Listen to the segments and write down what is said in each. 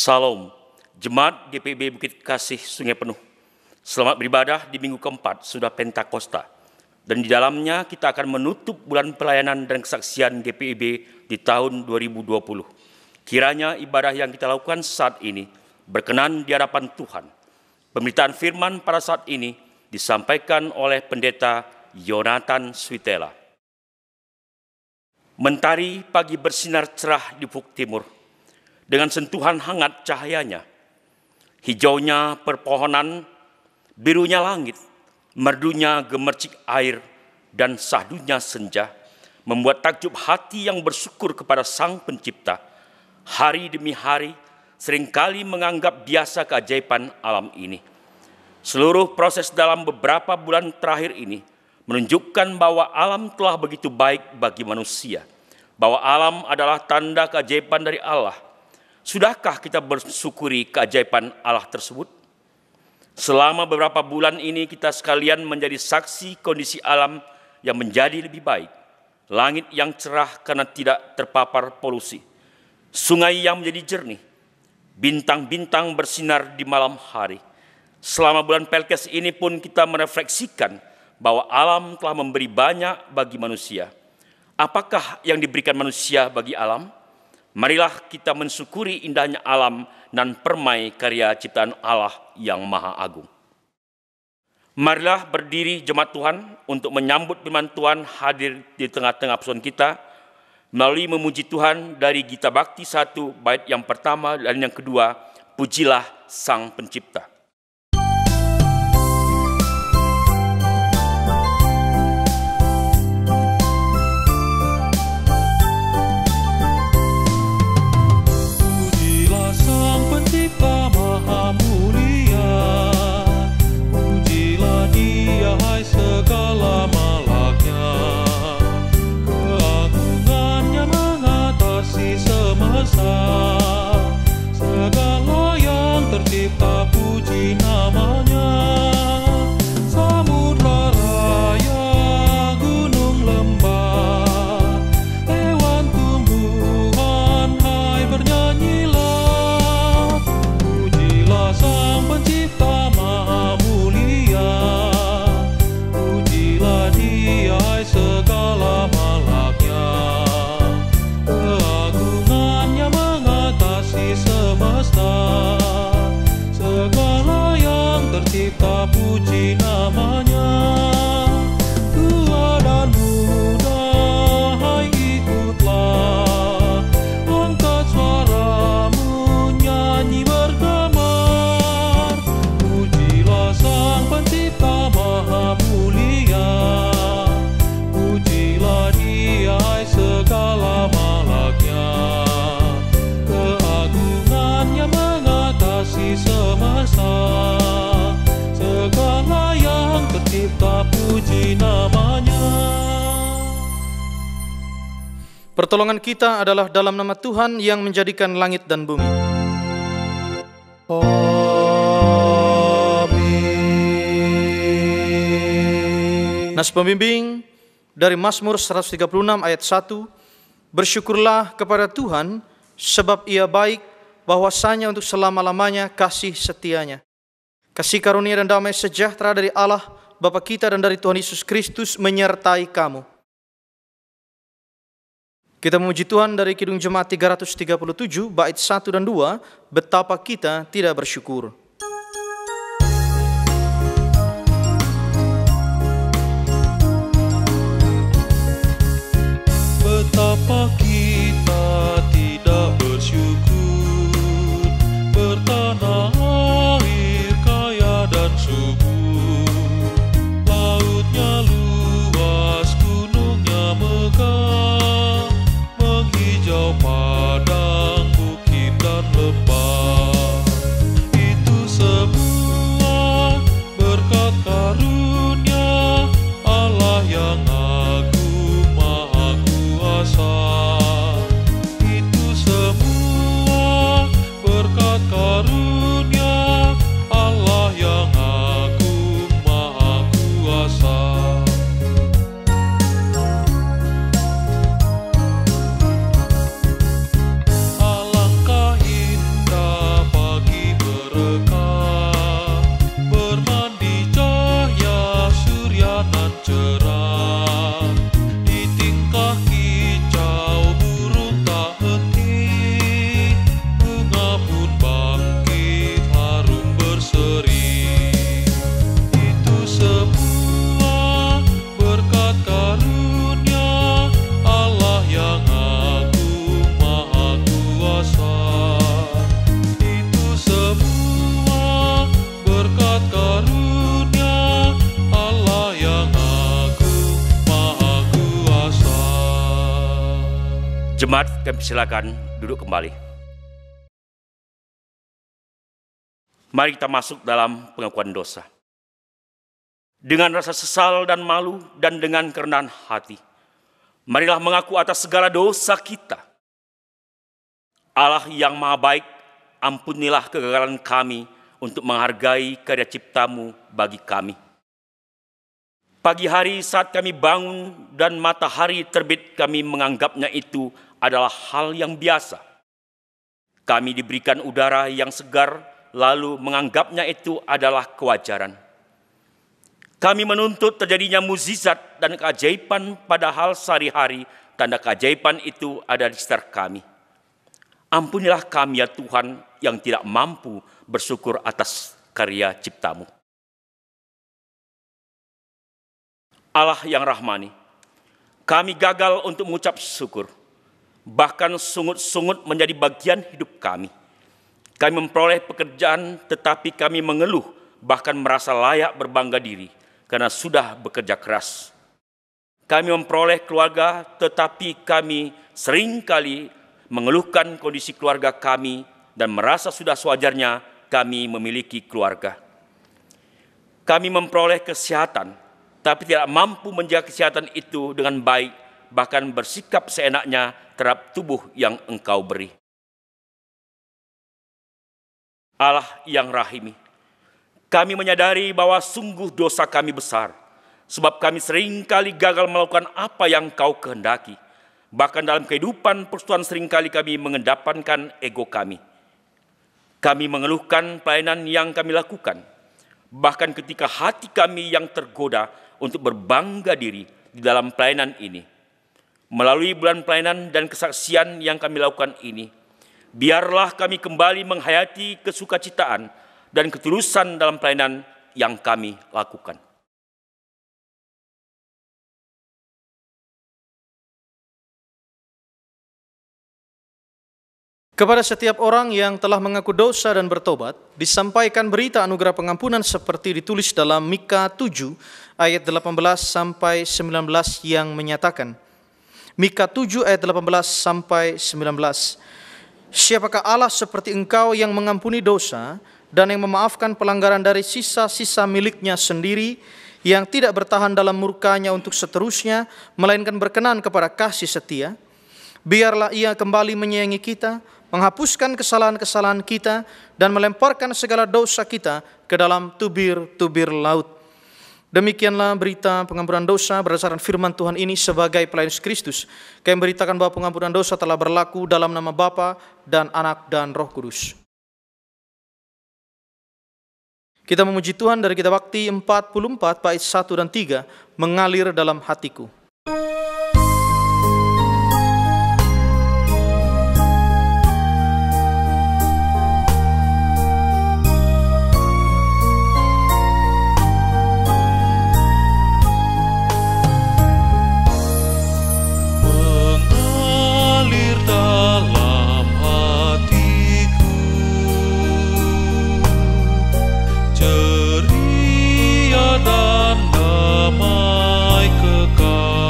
Salam, Jemaat GPIB Bukit Kasih Sungai Penuh. Selamat beribadah di minggu keempat sudah Pentakosta. Dan di dalamnya kita akan menutup bulan pelayanan dan kesaksian GPIB di tahun 2020. Kiranya ibadah yang kita lakukan saat ini berkenan di hadapan Tuhan. Pemberitaan firman pada saat ini disampaikan oleh Pendeta Yonatan Switela. Mentari pagi bersinar cerah di ufuk timur. Dengan sentuhan hangat cahayanya, hijaunya perpohonan, birunya langit, merdunya gemercik air, dan sahdunya senja, membuat takjub hati yang bersyukur kepada Sang Pencipta. Hari demi hari, seringkali menganggap biasa keajaiban alam ini. Seluruh proses dalam beberapa bulan terakhir ini menunjukkan bahwa alam telah begitu baik bagi manusia, bahwa alam adalah tanda keajaiban dari Allah. Sudahkah kita bersyukuri keajaiban Allah tersebut? Selama beberapa bulan ini kita sekalian menjadi saksi kondisi alam yang menjadi lebih baik. Langit yang cerah karena tidak terpapar polusi. Sungai yang menjadi jernih. Bintang-bintang bersinar di malam hari. Selama bulan Pelkes ini pun kita merefleksikan bahwa alam telah memberi banyak bagi manusia. Apakah yang diberikan manusia bagi alam? Marilah kita mensyukuri indahnya alam dan permai karya ciptaan Allah yang Maha Agung. Marilah berdiri jemaat Tuhan untuk menyambut firman Tuhan hadir di tengah-tengah persaudaraan kita melalui memuji Tuhan dari Gita Bakti 1 bait yang pertama dan yang kedua, Pujilah Sang Pencipta. Segala yang tercipta puji namanya. Samudra raya, gunung lembah, hewan tumbuhan, hai bernyanyilah. Pujilah Sang Pencipta Maha Mulia. Pujilah Dia, hai segala malaknya. Semesta, segala yang tercipta puji namanya. Tua dan muda, hai ikutlah, angkat suaramu, nyanyi bergemar. Pujilah Sang Pencipta Maha Mulia. Pujilah Dia, hai segala malaknya. Mengatasi semesta, segala yang tercipta puji namanya. Pertolongan kita adalah dalam nama Tuhan yang menjadikan langit dan bumi. Amin. Nas pembimbing dari Mazmur 136 ayat 1. Bersyukurlah kepada Tuhan sebab Ia baik, bahwasanya untuk selama-lamanya kasih setianya. Kasih karunia dan damai sejahtera dari Allah Bapa kita dan dari Tuhan Yesus Kristus menyertai kamu. Kita memuji Tuhan dari Kidung Jemaat 337 bait 1 dan 2, betapa kita tidak bersyukur. Betapa kita tidak bersyukur. Bertanah air kaya dan subur, lautnya luas, gunungnya megah, menghijau padang, bukit dan lembah. Itu Jemaat, kami silakan duduk kembali. Mari kita masuk dalam pengakuan dosa. Dengan rasa sesal dan malu dan dengan kerendahan hati, marilah mengaku atas segala dosa kita. Allah yang Maha Baik, ampunilah kegagalan kami untuk menghargai karya ciptamu bagi kami. Pagi hari saat kami bangun dan matahari terbit, kami menganggapnya itu adalah hal yang biasa. Kami diberikan udara yang segar, lalu menganggapnya itu adalah kewajaran. Kami menuntut terjadinya mukjizat dan keajaiban, padahal sehari-hari tanda keajaiban itu ada di sekitar kami. Ampunilah kami ya Tuhan yang tidak mampu bersyukur atas karya ciptamu. Allah yang rahmani, kami gagal untuk mengucap syukur. Bahkan sungut-sungut menjadi bagian hidup kami. Kami memperoleh pekerjaan tetapi kami mengeluh, bahkan merasa layak berbangga diri karena sudah bekerja keras. Kami memperoleh keluarga tetapi kami seringkali mengeluhkan kondisi keluarga kami dan merasa sudah sewajarnya kami memiliki keluarga. Kami memperoleh kesehatan tapi tidak mampu menjaga kesehatan itu dengan baik, bahkan bersikap seenaknya terhadap tubuh yang Engkau beri. Allah yang rahimi, kami menyadari bahwa sungguh dosa kami besar, sebab kami seringkali gagal melakukan apa yang Kau kehendaki. Bahkan dalam kehidupan persekutuan seringkali kami mengedepankan ego kami. Kami mengeluhkan pelayanan yang kami lakukan, bahkan ketika hati kami yang tergoda untuk berbangga diri di dalam pelayanan ini. Melalui bulan pelayanan dan kesaksian yang kami lakukan ini, biarlah kami kembali menghayati kesukacitaan dan ketulusan dalam pelayanan yang kami lakukan. Kepada setiap orang yang telah mengaku dosa dan bertobat, disampaikan berita anugerah pengampunan seperti ditulis dalam Mika 7 ayat 18 sampai 19 yang menyatakan. Mika 7 ayat 18 sampai 19. Siapakah Allah seperti Engkau yang mengampuni dosa dan yang memaafkan pelanggaran dari sisa-sisa miliknya sendiri, yang tidak bertahan dalam murkanya untuk seterusnya, melainkan berkenan kepada kasih setia? Biarlah Ia kembali menyayangi kita, menghapuskan kesalahan-kesalahan kita, dan melemparkan segala dosa kita ke dalam tubir-tubir laut. Demikianlah berita pengampunan dosa berdasarkan firman Tuhan ini sebagai pelayan Kristus. Kami memberitakan bahwa pengampunan dosa telah berlaku dalam nama Bapa dan Anak dan Roh Kudus. Kita memuji Tuhan dari kitab Wakti 44 bait 1 dan 3, mengalir dalam hatiku. Ceria dan damai kekal.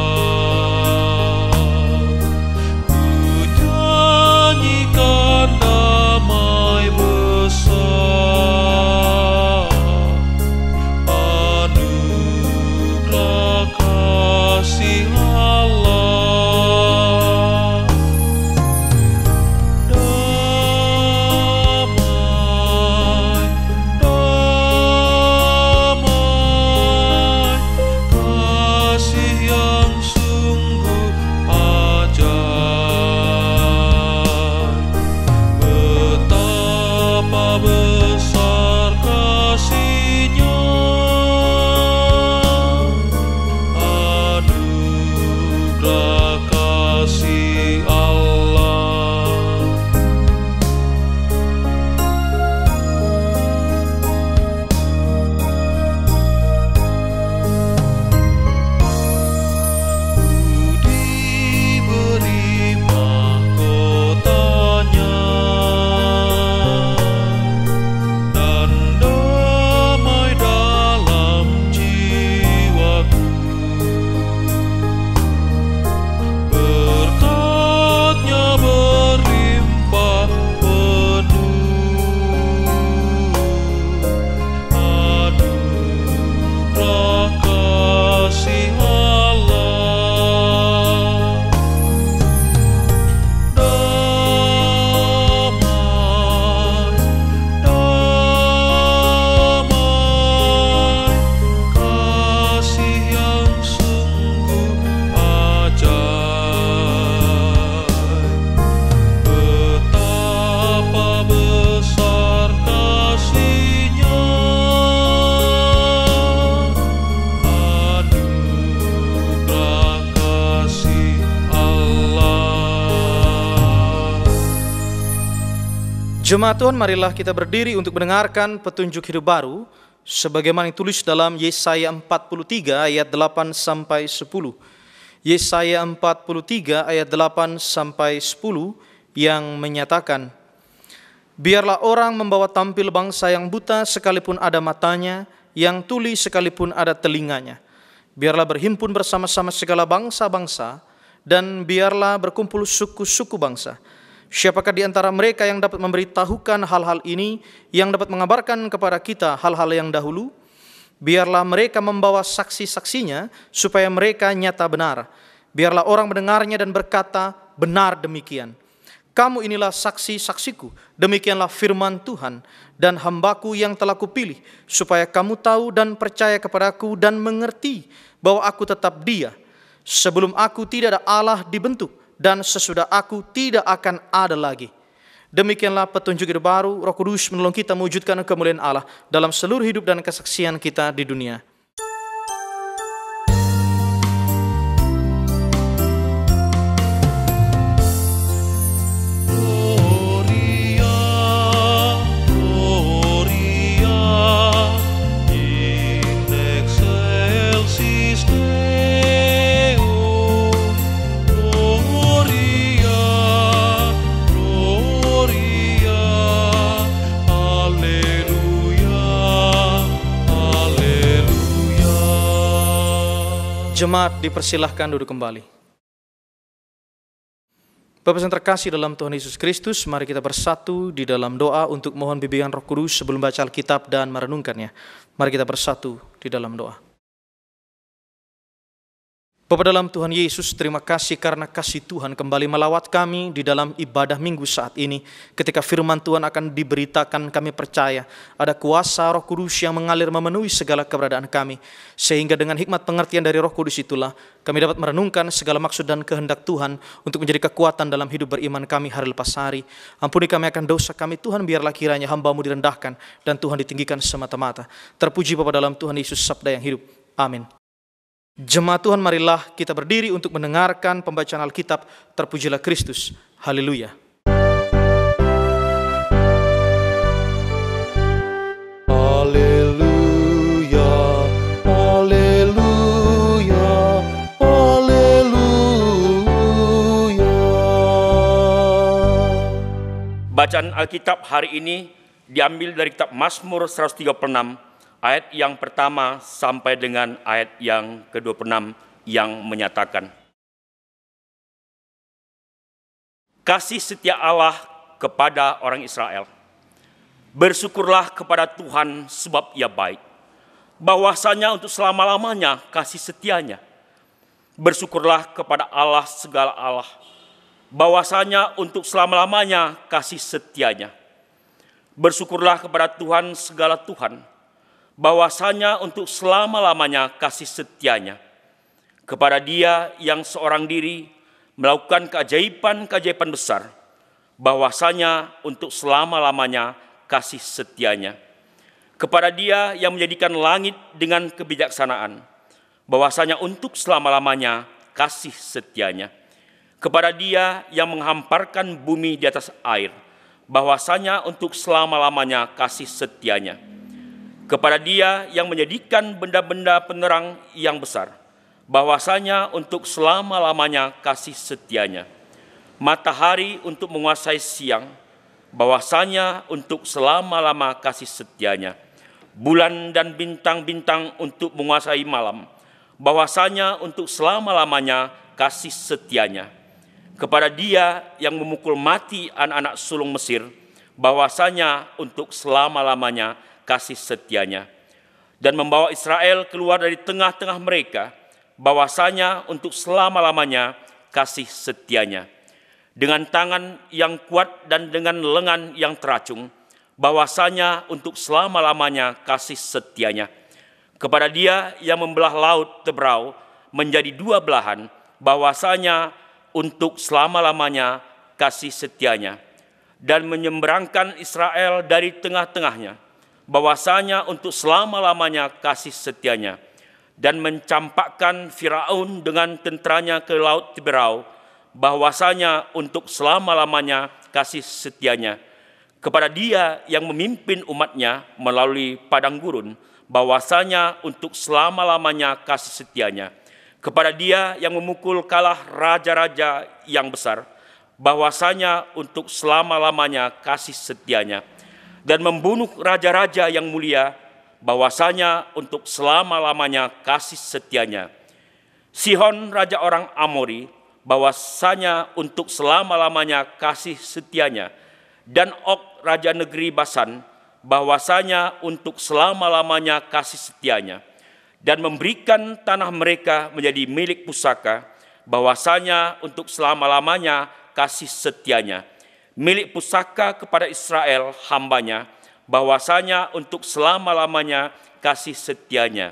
Jemaat Tuhan, marilah kita berdiri untuk mendengarkan petunjuk hidup baru sebagaimana ditulis dalam Yesaya 43 ayat 8 sampai 10. Yesaya 43 ayat 8 sampai 10 yang menyatakan, biarlah orang membawa tampil bangsa yang buta sekalipun ada matanya, yang tuli sekalipun ada telinganya. Biarlah berhimpun bersama-sama segala bangsa-bangsa, dan biarlah berkumpul suku-suku bangsa. Siapakah di antara mereka yang dapat memberitahukan hal-hal ini, yang dapat mengabarkan kepada kita hal-hal yang dahulu? Biarlah mereka membawa saksi-saksinya, supaya mereka nyata benar. Biarlah orang mendengarnya dan berkata, benar demikian. Kamu inilah saksi-saksiku, demikianlah firman Tuhan, dan hambaku yang telah kupilih, supaya kamu tahu dan percaya kepadaku dan mengerti bahwa aku tetap Dia. Sebelum aku tidak ada Allah dibentuk, dan sesudah aku tidak akan ada lagi. Demikianlah petunjuk hidup baru. Roh Kudus menolong kita mewujudkan kemuliaan Allah dalam seluruh hidup dan kesaksian kita di dunia. Jemaat dipersilahkan duduk kembali. Bapak yang terkasih dalam Tuhan Yesus Kristus, mari kita bersatu di dalam doa untuk mohon bimbingan Roh Kudus sebelum baca Alkitab dan merenungkannya. Mari kita bersatu di dalam doa. Bapa dalam Tuhan Yesus, terima kasih karena kasih Tuhan kembali melawat kami di dalam ibadah minggu saat ini. Ketika firman Tuhan akan diberitakan, kami percaya ada kuasa Roh Kudus yang mengalir memenuhi segala keberadaan kami. Sehingga dengan hikmat pengertian dari Roh Kudus itulah kami dapat merenungkan segala maksud dan kehendak Tuhan untuk menjadi kekuatan dalam hidup beriman kami hari lepas hari. Ampuni kami akan dosa kami Tuhan, biarlah kiranya hamba-Mu direndahkan dan Tuhan ditinggikan semata-mata. Terpuji Bapa dalam Tuhan Yesus, sabda yang hidup. Amin. Jemaat Tuhan, marilah kita berdiri untuk mendengarkan pembacaan Alkitab. Terpujilah Kristus. Haleluya. Haleluya, haleluya, haleluya. Bacaan Alkitab hari ini diambil dari kitab Mazmur 136 ayat yang pertama sampai dengan ayat yang ke-26 yang menyatakan, kasih setia Allah kepada orang Israel. Bersyukurlah kepada Tuhan sebab Ia baik, bahwasanya untuk selama-lamanya kasih setianya. Bersyukurlah kepada Allah segala Allah, bahwasanya untuk selama-lamanya kasih setianya. Bersyukurlah kepada Tuhan segala Tuhan, bahwasanya untuk selama-lamanya kasih setianya. Kepada Dia yang seorang diri melakukan keajaiban-keajaiban besar, bahwasanya untuk selama-lamanya kasih setianya. Kepada Dia yang menjadikan langit dengan kebijaksanaan, bahwasanya untuk selama-lamanya kasih setianya. Kepada Dia yang menghamparkan bumi di atas air, bahwasanya untuk selama-lamanya kasih setianya. Kepada Dia yang menjadikan benda-benda penerang yang besar, bahwasanya untuk selama-lamanya kasih setianya. Matahari untuk menguasai siang, bahwasanya untuk selama-lama kasih setianya. Bulan dan bintang-bintang untuk menguasai malam, bahwasanya untuk selama-lamanya kasih setianya. Kepada Dia yang memukul mati anak-anak sulung Mesir, bahwasanya untuk selama-lamanya kasih setianya, dan membawa Israel keluar dari tengah-tengah mereka, bahwasanya untuk selama-lamanya kasih setianya. Dengan tangan yang kuat dan dengan lengan yang teracung, bahwasanya untuk selama-lamanya kasih setianya. Kepada Dia yang membelah laut Tebrau menjadi dua belahan, bahwasanya untuk selama-lamanya kasih setianya. Dan menyeberangkan Israel dari tengah-tengahnya, bahwasanya untuk selama-lamanya kasih setianya. Dan mencampakkan Firaun dengan tenteranya ke laut Tebrau, bahwasanya untuk selama-lamanya kasih setianya. kepada Dia yang memimpin umat-Nya melalui padang gurun, bahwasanya untuk selama-lamanya kasih setia-Nya. Kepada Dia yang memukul kalah raja-raja yang besar, bahwasanya untuk selama-lamanya kasih setia-Nya. Dan membunuh raja-raja yang mulia, bahwasanya untuk selama-lamanya kasih setia-Nya. Sihon raja orang Amori, bahwasanya untuk selama-lamanya kasih setia-Nya. Dan Og raja negeri Basan, bahwasanya untuk selama-lamanya kasih setia-Nya. Dan memberikan tanah mereka menjadi milik pusaka, bahwasanya untuk selama-lamanya kasih setia-Nya. Milik pusaka kepada Israel hamba-Nya, bahwasanya untuk selama-lamanya kasih setia-Nya.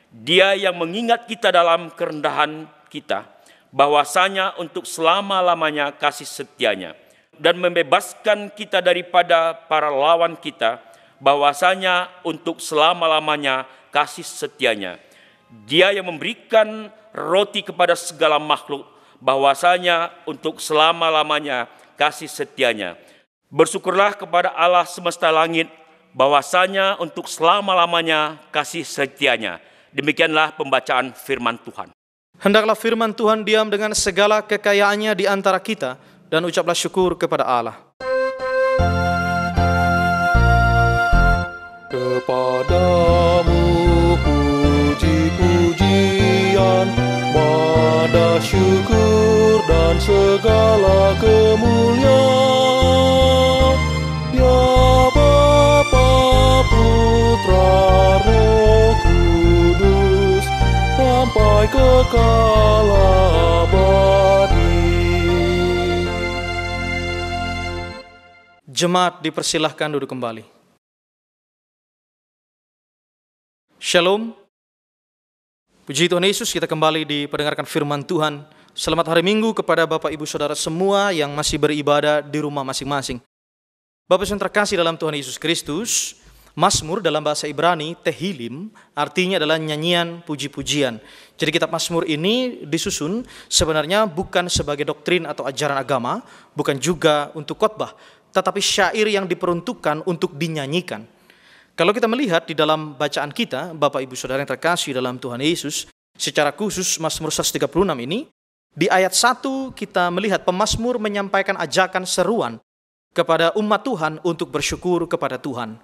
Dia yang mengingat kita dalam kerendahan kita, bahwasanya untuk selama-lamanya kasih setia-Nya. Dan membebaskan kita daripada para lawan kita, bahwasanya untuk selama-lamanya kasih setia-Nya. Dia yang memberikan roti kepada segala makhluk, bahwasanya untuk selama-lamanya kasih setia-Nya. Bersyukurlah kepada Allah semesta langit, bahwasanya untuk selama-lamanya kasih setia-Nya. Demikianlah pembacaan firman Tuhan. Hendaklah firman Tuhan diam dengan segala kekayaannya di antara kita, dan ucaplah syukur kepada Allah. Kepadamu puji-pujian, pada syukur dan segala kemuliaan. Ya Bapa, Putra, Roh Kudus, sampai kekal abadi. Jemaat dipersilahkan duduk kembali. Shalom. Puji Tuhan Yesus, kita kembali diperdengarkan firman Tuhan. Selamat hari Minggu kepada Bapak Ibu Saudara semua yang masih beribadah di rumah masing-masing. Bapak yang terkasih dalam Tuhan Yesus Kristus, Mazmur dalam bahasa Ibrani, Tehillim, artinya adalah nyanyian puji-pujian. Jadi kitab Mazmur ini disusun sebenarnya bukan sebagai doktrin atau ajaran agama, bukan juga untuk khotbah, tetapi syair yang diperuntukkan untuk dinyanyikan. Kalau kita melihat di dalam bacaan kita, Bapak Ibu Saudara yang terkasih dalam Tuhan Yesus, secara khusus Mazmur 136 ini, di ayat 1 kita melihat pemazmur menyampaikan ajakan seruan kepada umat Tuhan untuk bersyukur kepada Tuhan.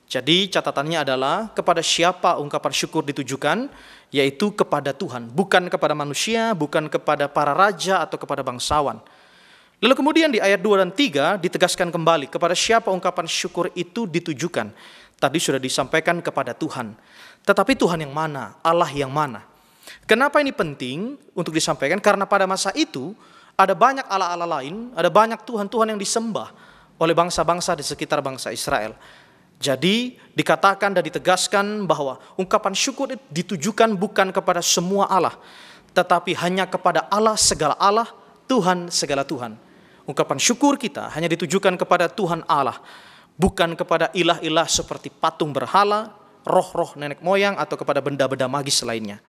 Jadi catatannya adalah kepada siapa ungkapan syukur ditujukan, yaitu kepada Tuhan, bukan kepada manusia, bukan kepada para raja atau kepada bangsawan. Lalu kemudian di ayat 2 dan 3 ditegaskan kembali kepada siapa ungkapan syukur itu ditujukan. Tadi sudah disampaikan kepada Tuhan. Tetapi Tuhan yang mana? Allah yang mana? Kenapa ini penting untuk disampaikan? Karena pada masa itu ada banyak Allah-Allah lain, ada banyak Tuhan-Tuhan yang disembah oleh bangsa-bangsa di sekitar bangsa Israel. Jadi dikatakan dan ditegaskan bahwa ungkapan syukur ditujukan bukan kepada semua Allah, tetapi hanya kepada Allah segala Allah, Tuhan segala Tuhan. Ungkapan syukur kita hanya ditujukan kepada Tuhan Allah, bukan kepada ilah-ilah seperti patung berhala, roh-roh nenek moyang, atau kepada benda-benda magis lainnya.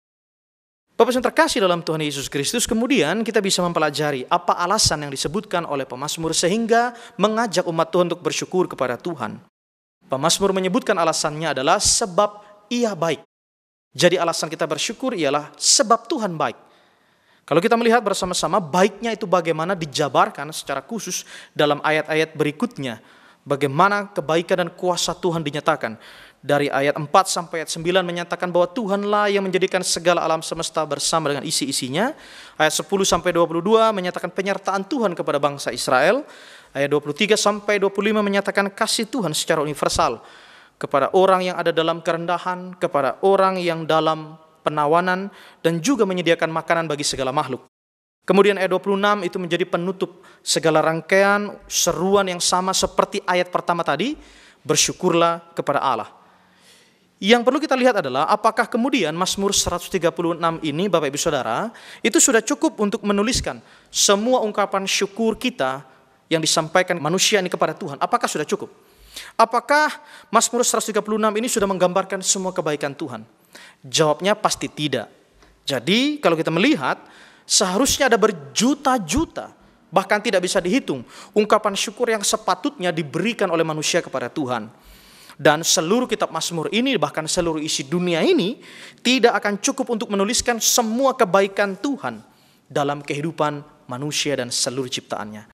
Bapak yang terkasih dalam Tuhan Yesus Kristus, kemudian kita bisa mempelajari apa alasan yang disebutkan oleh pemazmur sehingga mengajak umat Tuhan untuk bersyukur kepada Tuhan. Pemazmur menyebutkan alasannya adalah sebab Ia baik. Jadi alasan kita bersyukur ialah sebab Tuhan baik. Kalau kita melihat bersama-sama baiknya itu bagaimana dijabarkan secara khusus dalam ayat-ayat berikutnya. Bagaimana kebaikan dan kuasa Tuhan dinyatakan. Dari ayat 4 sampai ayat 9 menyatakan bahwa Tuhanlah yang menjadikan segala alam semesta bersama dengan isi-isinya. Ayat 10 sampai 22 menyatakan penyertaan Tuhan kepada bangsa Israel. Ayat 23 sampai 25 menyatakan kasih Tuhan secara universal kepada orang yang ada dalam kerendahan, kepada orang yang dalam penawanan, dan juga menyediakan makanan bagi segala makhluk. Kemudian ayat 26 itu menjadi penutup segala rangkaian seruan yang sama seperti ayat pertama tadi, bersyukurlah kepada Allah. Yang perlu kita lihat adalah apakah kemudian Mazmur 136 ini Bapak Ibu Saudara itu sudah cukup untuk menuliskan semua ungkapan syukur kita yang disampaikan manusia ini kepada Tuhan. Apakah sudah cukup? Apakah Mazmur 136 ini sudah menggambarkan semua kebaikan Tuhan? Jawabnya pasti tidak. Jadi kalau kita melihat seharusnya ada berjuta-juta Bahkan tidak bisa dihitung ungkapan syukur yang sepatutnya diberikan oleh manusia kepada Tuhan. Dan seluruh kitab Mazmur ini, bahkan seluruh isi dunia ini, tidak akan cukup untuk menuliskan semua kebaikan Tuhan dalam kehidupan manusia dan seluruh ciptaannya.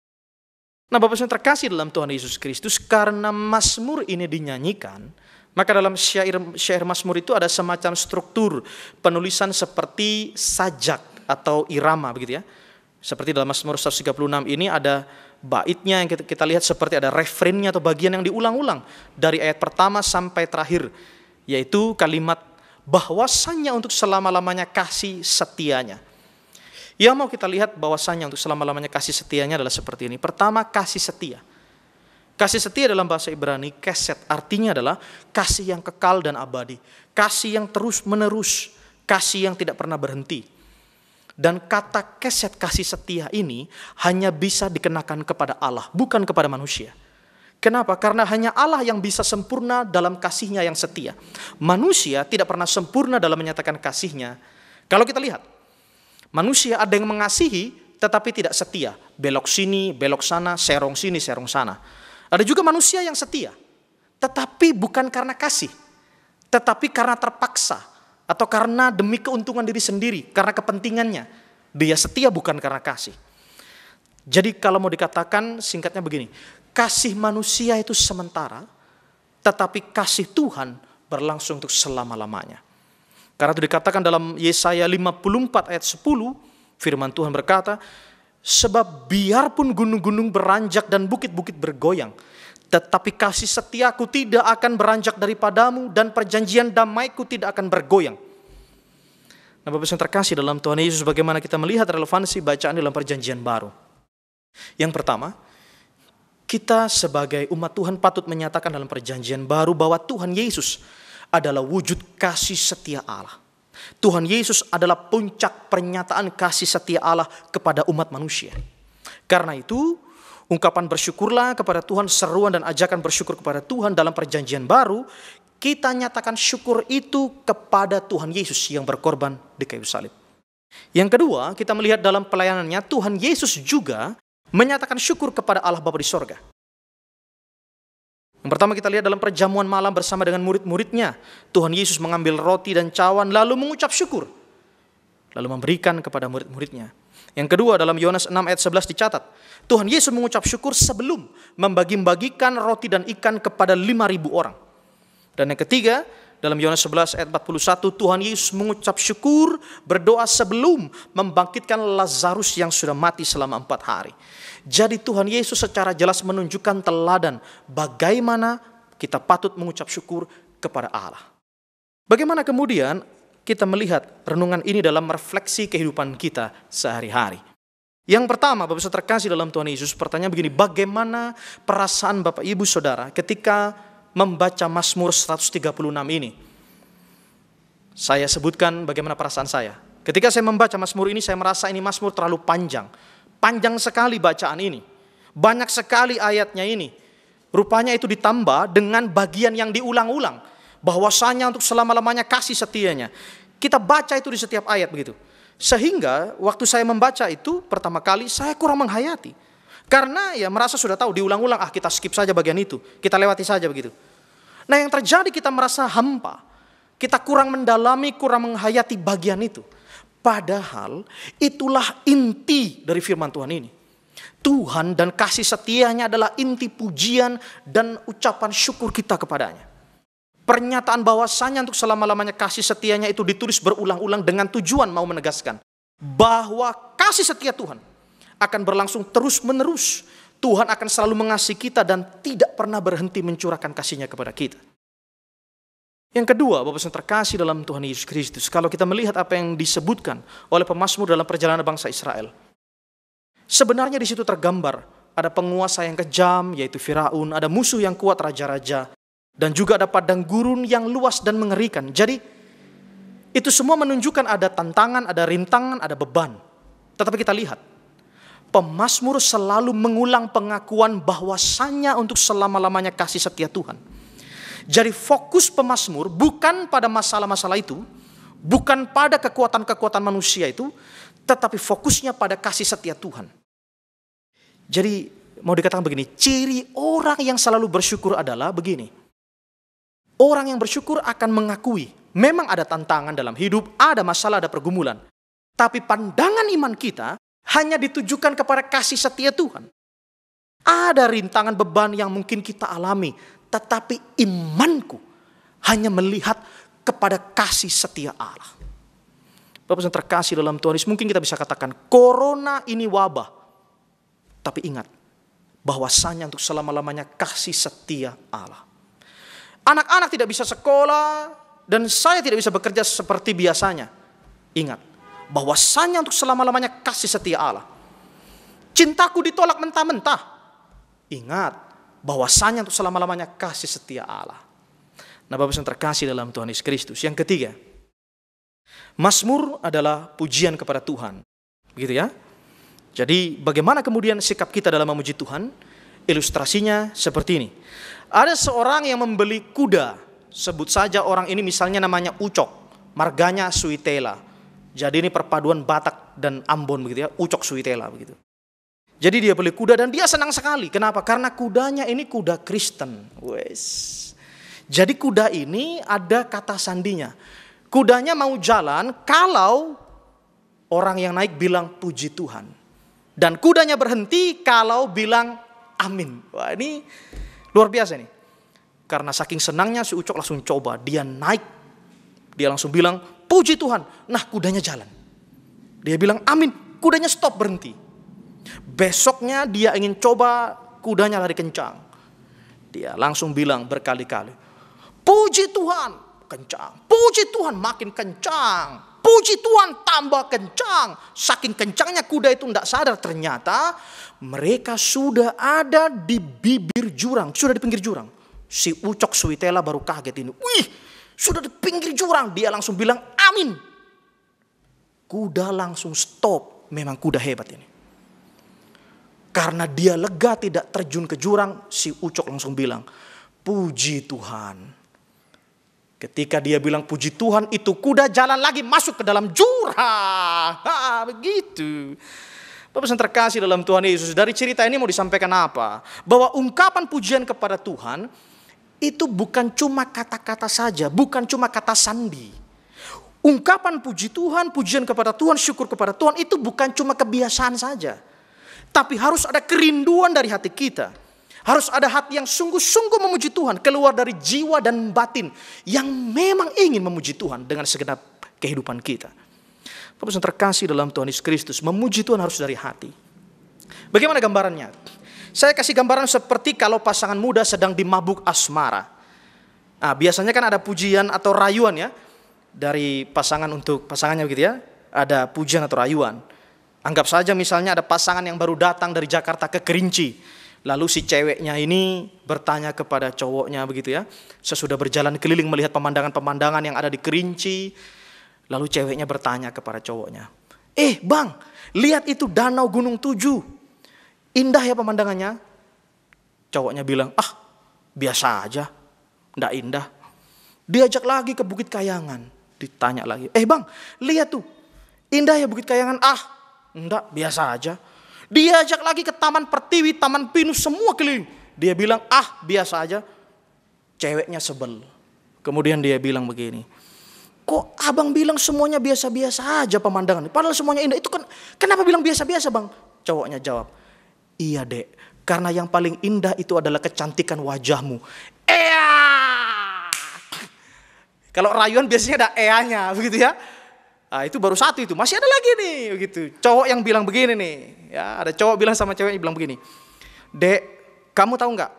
Nah, Bapak yang terkasih dalam Tuhan Yesus Kristus, karena Mazmur ini dinyanyikan, maka dalam syair Mazmur itu ada semacam struktur penulisan seperti sajak atau irama, begitu ya. Seperti dalam Mazmur 136 ini ada baitnya yang kita lihat seperti ada refrennya atau bagian yang diulang-ulang dari ayat pertama sampai terakhir, yaitu kalimat bahwasannya untuk selama-lamanya kasih setianya. Yang mau kita lihat bahwasannya untuk selama-lamanya kasih setianya adalah seperti ini. Pertama, kasih setia. Kasih setia dalam bahasa Ibrani, keset, artinya adalah kasih yang kekal dan abadi. Kasih yang terus menerus, kasih yang tidak pernah berhenti. Dan kata keset kasih setia ini hanya bisa dikenakan kepada Allah, bukan kepada manusia. Kenapa? Karena hanya Allah yang bisa sempurna dalam kasihnya yang setia. Manusia tidak pernah sempurna dalam menyatakan kasihnya. Kalau kita lihat, manusia ada yang mengasihi tetapi tidak setia. Belok sini, belok sana, serong sini, serong sana. Ada juga manusia yang setia, tetapi bukan karena kasih, tetapi karena terpaksa. Atau karena demi keuntungan diri sendiri, karena kepentingannya. Dia setia bukan karena kasih. Jadi kalau mau dikatakan singkatnya begini, kasih manusia itu sementara, tetapi kasih Tuhan berlangsung untuk selama-lamanya. Karena itu dikatakan dalam Yesaya 54 ayat 10, firman Tuhan berkata, sebab biarpun gunung-gunung beranjak dan bukit-bukit bergoyang, tetapi kasih setiaku tidak akan beranjak daripadamu dan perjanjian damaiku tidak akan bergoyang. Nah, Bapak yang terkasih dalam Tuhan Yesus, bagaimana kita melihat relevansi bacaan dalam perjanjian baru. Yang pertama, kita sebagai umat Tuhan patut menyatakan dalam perjanjian baru bahwa Tuhan Yesus adalah wujud kasih setia Allah. Tuhan Yesus adalah puncak pernyataan kasih setia Allah kepada umat manusia. Karena itu, ungkapan bersyukurlah kepada Tuhan, seruan dan ajakan bersyukur kepada Tuhan dalam perjanjian baru, kita nyatakan syukur itu kepada Tuhan Yesus yang berkorban di kayu salib. Yang kedua, kita melihat dalam pelayanannya, Tuhan Yesus juga menyatakan syukur kepada Allah Bapa di sorga. Yang pertama kita lihat dalam perjamuan malam bersama dengan murid-muridnya, Tuhan Yesus mengambil roti dan cawan lalu mengucap syukur, lalu memberikan kepada murid-muridnya. Yang kedua dalam Yohanes 6 ayat 11 dicatat, Tuhan Yesus mengucap syukur sebelum membagi-bagikan roti dan ikan kepada 5.000 orang. Dan yang ketiga, dalam Yohanes 11 ayat 41, Tuhan Yesus mengucap syukur, berdoa sebelum membangkitkan Lazarus yang sudah mati selama 4 hari. Jadi Tuhan Yesus secara jelas menunjukkan teladan bagaimana kita patut mengucap syukur kepada Allah. Bagaimana kemudian kita melihat renungan ini dalam refleksi kehidupan kita sehari-hari. Yang pertama, Bapak Saudara terkasih dalam Tuhan Yesus, pertanyaan begini, bagaimana perasaan Bapak Ibu Saudara ketika membaca Mazmur 136 ini? Saya sebutkan bagaimana perasaan saya. Ketika saya membaca Mazmur ini, saya merasa ini Mazmur terlalu panjang. Panjang sekali bacaan ini. Banyak sekali ayatnya ini. Rupanya itu ditambah dengan bagian yang diulang-ulang. Bahwasanya untuk selama-lamanya kasih setianya. Kita baca itu di setiap ayat begitu. Sehingga waktu saya membaca itu pertama kali saya kurang menghayati. Karena ya merasa sudah tahu diulang-ulang, kita skip saja bagian itu. Kita lewati saja begitu. Nah yang terjadi kita merasa hampa. Kita kurang mendalami, kurang menghayati bagian itu. Padahal itulah inti dari firman Tuhan ini. Tuhan dan kasih setianya adalah inti pujian dan ucapan syukur kita kepadanya. Pernyataan bahwasanya untuk selama-lamanya kasih setianya itu ditulis berulang-ulang dengan tujuan mau menegaskan bahwa kasih setia Tuhan akan berlangsung terus-menerus. Tuhan akan selalu mengasihi kita dan tidak pernah berhenti mencurahkan kasihnya kepada kita. Yang kedua, Bapak yang terkasih dalam Tuhan Yesus Kristus, kalau kita melihat apa yang disebutkan oleh pemazmur dalam perjalanan bangsa Israel, sebenarnya di situ tergambar ada penguasa yang kejam yaitu Firaun, ada musuh yang kuat raja-raja, dan juga ada padang gurun yang luas dan mengerikan. Jadi itu semua menunjukkan ada tantangan, ada rintangan, ada beban. Tetapi kita lihat, pemazmur selalu mengulang pengakuan bahwasannya untuk selama-lamanya kasih setia Tuhan. Jadi fokus pemazmur bukan pada masalah-masalah itu, bukan pada kekuatan-kekuatan manusia itu, tetapi fokusnya pada kasih setia Tuhan. Jadi mau dikatakan begini, ciri orang yang selalu bersyukur adalah begini. Orang yang bersyukur akan mengakui, memang ada tantangan dalam hidup, ada masalah, ada pergumulan. Tapi pandangan iman kita hanya ditujukan kepada kasih setia Tuhan. Ada rintangan beban yang mungkin kita alami, tetapi imanku hanya melihat kepada kasih setia Allah. Bapak yang terkasih dalam Tuhan Yesus, mungkin kita bisa katakan, corona ini wabah. Tapi ingat, bahwasanya untuk selama-lamanya kasih setia Allah. Anak-anak tidak bisa sekolah, dan saya tidak bisa bekerja seperti biasanya. Ingat, bahwasanya untuk selama-lamanya kasih setia Allah. Cintaku ditolak mentah-mentah. Ingat, bahwasanya untuk selama-lamanya kasih setia Allah. Nah, Bapak yang terkasih dalam Tuhan Yesus Kristus. Yang ketiga, Mazmur adalah pujian kepada Tuhan. Begitu ya. Jadi bagaimana kemudian sikap kita dalam memuji Tuhan? Ilustrasinya seperti ini. Ada seorang yang membeli kuda. Sebut saja orang ini misalnya namanya Ucok. Marganya Suitela. Jadi ini perpaduan Batak dan Ambon begitu ya. Ucok Suitela begitu. Jadi dia beli kuda dan dia senang sekali. Kenapa? Karena kudanya ini kuda Kristen. Wes. Jadi kuda ini ada kata sandinya. Kudanya mau jalan kalau orang yang naik bilang puji Tuhan. Dan kudanya berhenti kalau bilang amin. Wah, ini luar biasa nih. Karena saking senangnya si Ucok langsung coba. Dia naik. Dia langsung bilang puji Tuhan. Nah, kudanya jalan. Dia bilang amin. Kudanya stop, berhenti. Besoknya dia ingin coba, kudanya lari kencang. Dia langsung bilang berkali-kali, puji Tuhan, kencang. Puji Tuhan, makin kencang. Puji Tuhan, tambah kencang. Saking kencangnya kuda itu tidak sadar, ternyata mereka sudah ada di bibir jurang. Sudah di pinggir jurang. Si Ucok Suitela baru kaget ini. Wih, sudah di pinggir jurang. Dia langsung bilang amin. Kuda langsung stop. Memang kuda hebat ini. Karena dia lega tidak terjun ke jurang, si Ucok langsung bilang, puji Tuhan. Ketika dia bilang puji Tuhan, itu kuda jalan lagi masuk ke dalam jurang. Begitu. Bapak yang terkasih dalam Tuhan Yesus, dari cerita ini mau disampaikan apa? Bahwa ungkapan pujian kepada Tuhan, itu bukan cuma kata-kata saja, bukan cuma kata sandi. Ungkapan puji Tuhan, pujian kepada Tuhan, syukur kepada Tuhan, itu bukan cuma kebiasaan saja. Tapi harus ada kerinduan dari hati kita. Harus ada hati yang sungguh-sungguh memuji Tuhan. Keluar dari jiwa dan batin. Yang memang ingin memuji Tuhan dengan segenap kehidupan kita. Bapak yang terkasih dalam Tuhan Yesus Kristus. Memuji Tuhan harus dari hati. Bagaimana gambarannya? Saya kasih gambaran seperti kalau pasangan muda sedang dimabuk asmara. Nah, biasanya kan ada pujian atau rayuan ya. Dari pasangan untuk pasangannya begitu ya. Ada pujian atau rayuan. Anggap saja misalnya ada pasangan yang baru datang dari Jakarta ke Kerinci. Lalu si ceweknya ini bertanya kepada cowoknya begitu ya. Sesudah berjalan keliling melihat pemandangan-pemandangan yang ada di Kerinci. Lalu ceweknya bertanya kepada cowoknya. Bang, lihat itu danau Gunung Tujuh. Indah ya pemandangannya. Cowoknya bilang, biasa aja. Nggak indah. Diajak lagi ke Bukit Kayangan. Ditanya lagi, bang, lihat tuh. Indah ya Bukit Kayangan. Enggak, biasa aja. Diajak lagi ke Taman Pertiwi, Taman Pinus, semua keliling. Dia bilang, biasa aja. Ceweknya sebel. Kemudian dia bilang begini, kok abang bilang semuanya biasa-biasa aja pemandangan? Padahal semuanya indah. Itu kan, kenapa bilang biasa-biasa bang? Cowoknya jawab, iya dek, karena yang paling indah itu adalah kecantikan wajahmu. Kalau rayuan biasanya ada nya, begitu ya. Itu baru satu itu, masih ada lagi nih begitu. Cowok yang bilang begini nih, ya ada cowok bilang sama ceweknya bilang begini, dek, kamu tahu nggak?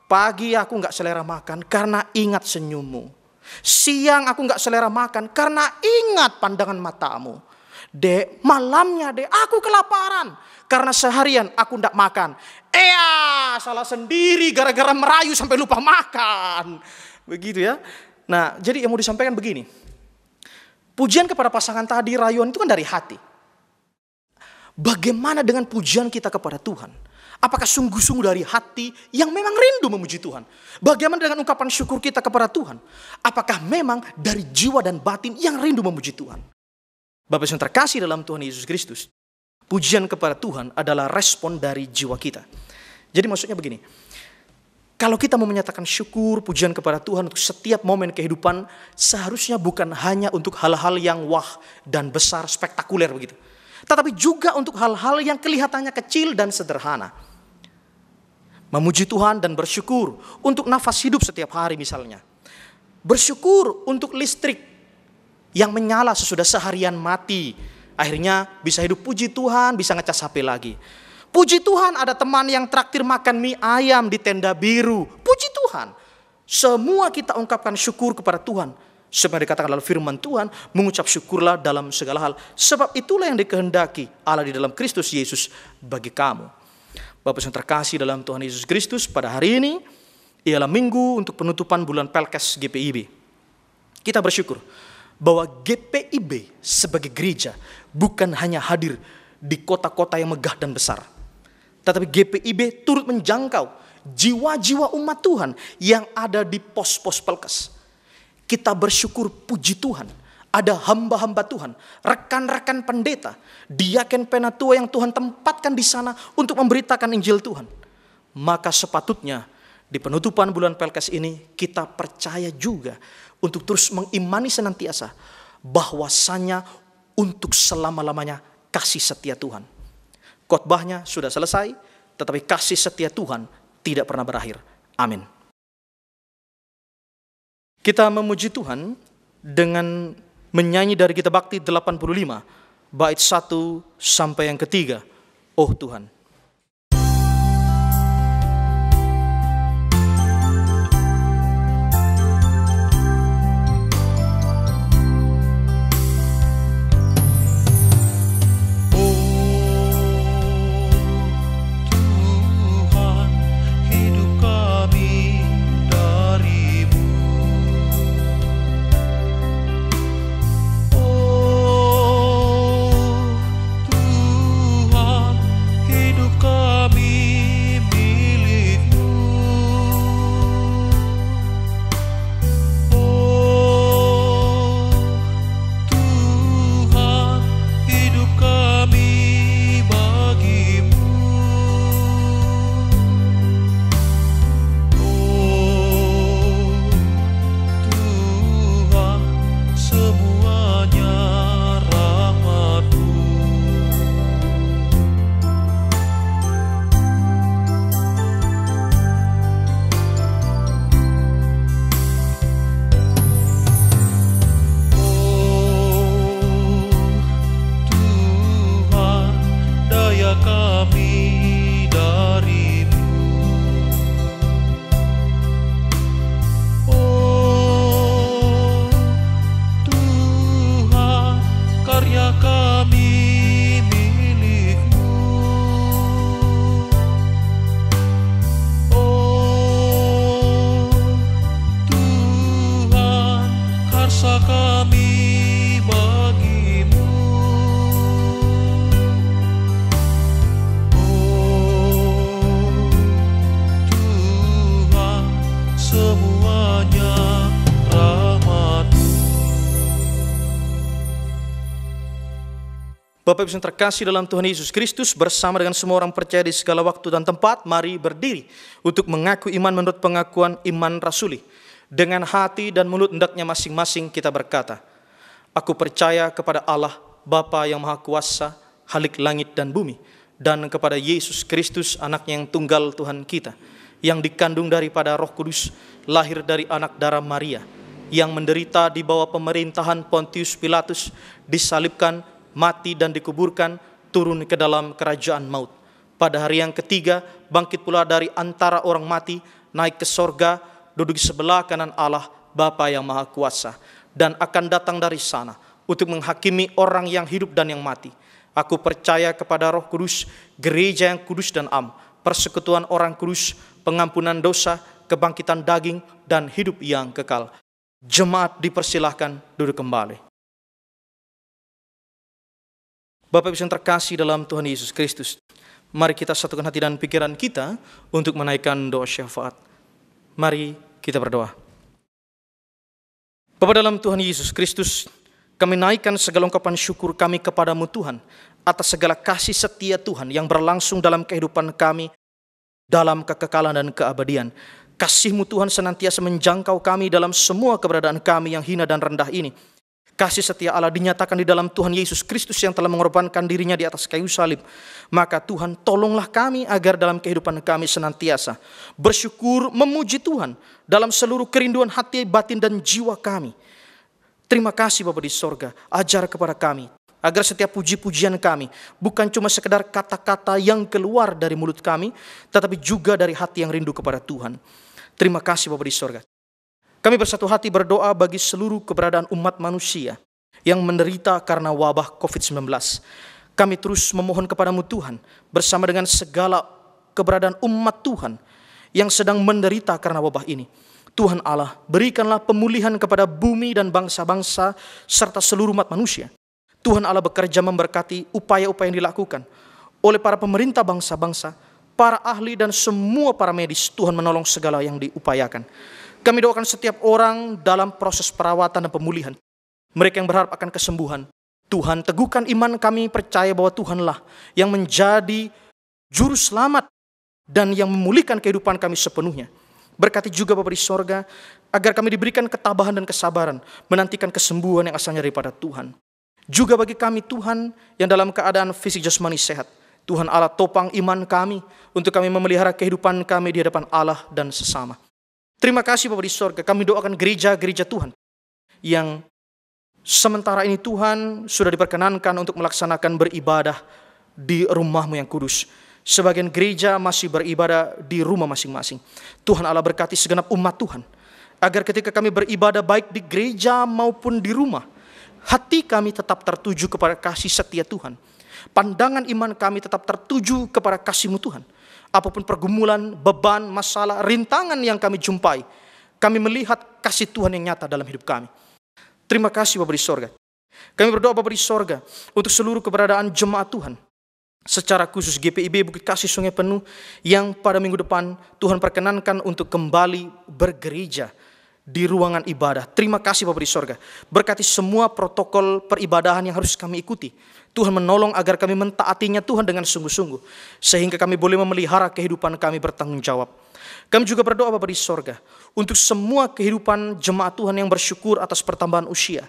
Pagi aku nggak selera makan karena ingat senyummu. Siang aku nggak selera makan karena ingat pandangan matamu. Dek, malamnya dek, aku kelaparan karena seharian aku nggak makan. Salah sendiri gara-gara merayu sampai lupa makan, begitu ya. Nah, jadi yang mau disampaikan begini. Pujian kepada pasangan tadi, rayuan itu kan dari hati. Bagaimana dengan pujian kita kepada Tuhan? Apakah sungguh-sungguh dari hati yang memang rindu memuji Tuhan? Bagaimana dengan ungkapan syukur kita kepada Tuhan? Apakah memang dari jiwa dan batin yang rindu memuji Tuhan? Bapak yang terkasih dalam Tuhan Yesus Kristus. pujian kepada Tuhan adalah respon dari jiwa kita. Jadi maksudnya begini, kalau kita mau menyatakan syukur, pujian kepada Tuhan untuk setiap momen kehidupan, seharusnya bukan hanya untuk hal-hal yang wah dan besar, spektakuler begitu. Tetapi juga untuk hal-hal yang kelihatannya kecil dan sederhana. Memuji Tuhan dan bersyukur untuk nafas hidup setiap hari misalnya. Bersyukur untuk listrik yang menyala sesudah seharian mati. Akhirnya bisa hidup, puji Tuhan, bisa ngecas HP lagi. Puji Tuhan ada teman yang traktir makan mie ayam di tenda biru. Puji Tuhan. Semua kita ungkapkan syukur kepada Tuhan. Seperti dikatakan dalam firman Tuhan, mengucap syukurlah dalam segala hal. Sebab itulah yang dikehendaki Allah di dalam Kristus Yesus bagi kamu. Bapak yang terkasih dalam Tuhan Yesus Kristus, pada hari ini ialah minggu untuk penutupan bulan Pelkes GPIB. Kita bersyukur bahwa GPIB sebagai gereja bukan hanya hadir di kota-kota yang megah dan besar, tetapi GPIB turut menjangkau jiwa-jiwa umat Tuhan yang ada di pos-pos Pelkes. Kita bersyukur, puji Tuhan, ada hamba-hamba Tuhan, rekan-rekan pendeta, diaken penatua yang Tuhan tempatkan di sana untuk memberitakan Injil Tuhan. Maka sepatutnya di penutupan bulan Pelkes ini kita percaya juga untuk terus mengimani senantiasa bahwasanya untuk selama-lamanya kasih setia Tuhan. Khotbahnya sudah selesai, tetapi kasih setia Tuhan tidak pernah berakhir. Amin. Kita memuji Tuhan dengan menyanyi dari Kitab Bakti 85, bait 1 sampai yang ketiga. Oh Tuhan. Bapak Ibu yang terkasih dalam Tuhan Yesus Kristus, bersama dengan semua orang percaya di segala waktu dan tempat, mari berdiri untuk mengaku iman menurut pengakuan iman rasuli. Dengan hati dan mulut hendaknya masing-masing kita berkata, aku percaya kepada Allah, Bapa yang Maha Kuasa, Khalik langit dan bumi, dan kepada Yesus Kristus, anaknya yang tunggal Tuhan kita, yang dikandung daripada Roh Kudus, lahir dari anak darah Maria, yang menderita di bawah pemerintahan Pontius Pilatus, disalibkan, mati dan dikuburkan, turun ke dalam kerajaan maut. Pada hari yang ketiga, bangkit pula dari antara orang mati, naik ke sorga, duduk di sebelah kanan Allah, Bapa yang Maha Kuasa, dan akan datang dari sana untuk menghakimi orang yang hidup dan yang mati. Aku percaya kepada Roh Kudus, gereja yang kudus dan am, persekutuan orang kudus, pengampunan dosa, kebangkitan daging, dan hidup yang kekal. Jemaat dipersilahkan duduk kembali. Bapak Ibu yang terkasih dalam Tuhan Yesus Kristus, mari kita satukan hati dan pikiran kita untuk menaikkan doa syafaat. Mari kita berdoa. Bapa dalam Tuhan Yesus Kristus, kami naikkan segala ungkapan syukur kami kepadamu Tuhan, atas segala kasih setia Tuhan yang berlangsung dalam kehidupan kami, dalam kekekalan dan keabadian. Kasih-Mu Tuhan senantiasa menjangkau kami dalam semua keberadaan kami yang hina dan rendah ini. Kasih setia Allah dinyatakan di dalam Tuhan Yesus Kristus yang telah mengorbankan dirinya di atas kayu salib. Maka Tuhan, tolonglah kami agar dalam kehidupan kami senantiasa bersyukur, memuji Tuhan dalam seluruh kerinduan hati, batin dan jiwa kami. Terima kasih Bapa di sorga, ajar kepada kami agar setiap puji-pujian kami bukan cuma sekedar kata-kata yang keluar dari mulut kami, tetapi juga dari hati yang rindu kepada Tuhan. Terima kasih Bapa di sorga. Kami bersatu hati berdoa bagi seluruh keberadaan umat manusia yang menderita karena wabah COVID-19. Kami terus memohon kepadamu Tuhan, bersama dengan segala keberadaan umat Tuhan yang sedang menderita karena wabah ini. Tuhan Allah, berikanlah pemulihan kepada bumi dan bangsa-bangsa serta seluruh umat manusia. Tuhan Allah bekerja memberkati upaya-upaya yang dilakukan oleh para pemerintah bangsa-bangsa, para ahli dan semua para medis. Tuhan menolong segala yang diupayakan. Kami doakan setiap orang dalam proses perawatan dan pemulihan. Mereka yang berharap akan kesembuhan. Tuhan, teguhkan iman kami percaya bahwa Tuhanlah yang menjadi juru selamat dan yang memulihkan kehidupan kami sepenuhnya. Berkati juga Bapa di sorga, agar kami diberikan ketabahan dan kesabaran menantikan kesembuhan yang asalnya daripada Tuhan. Juga bagi kami Tuhan yang dalam keadaan fisik jasmani sehat. Tuhan Allah, topang iman kami untuk kami memelihara kehidupan kami di hadapan Allah dan sesama. Terima kasih Bapa di sorga, kami doakan gereja-gereja Tuhan yang sementara ini Tuhan sudah diperkenankan untuk melaksanakan beribadah di rumah-Mu yang kudus. Sebagian gereja masih beribadah di rumah masing-masing. Tuhan Allah berkati segenap umat Tuhan, agar ketika kami beribadah baik di gereja maupun di rumah, hati kami tetap tertuju kepada kasih setia Tuhan. Pandangan iman kami tetap tertuju kepada kasih-Mu Tuhan. Apapun pergumulan, beban, masalah, rintangan yang kami jumpai, kami melihat kasih Tuhan yang nyata dalam hidup kami. Terima kasih Bapa di sorga. Kami berdoa Bapa di sorga untuk seluruh keberadaan jemaat Tuhan. Secara khusus GPIB Bukit Kasih Sungai Penuh yang pada minggu depan Tuhan perkenankan untuk kembali bergereja di ruangan ibadah. Terima kasih Bapa di sorga. Berkati semua protokol peribadahan yang harus kami ikuti. Tuhan menolong agar kami mentaatinya Tuhan dengan sungguh-sungguh, sehingga kami boleh memelihara kehidupan kami bertanggung jawab. Kami juga berdoa Bapa di sorga untuk semua kehidupan jemaat Tuhan yang bersyukur atas pertambahan usia,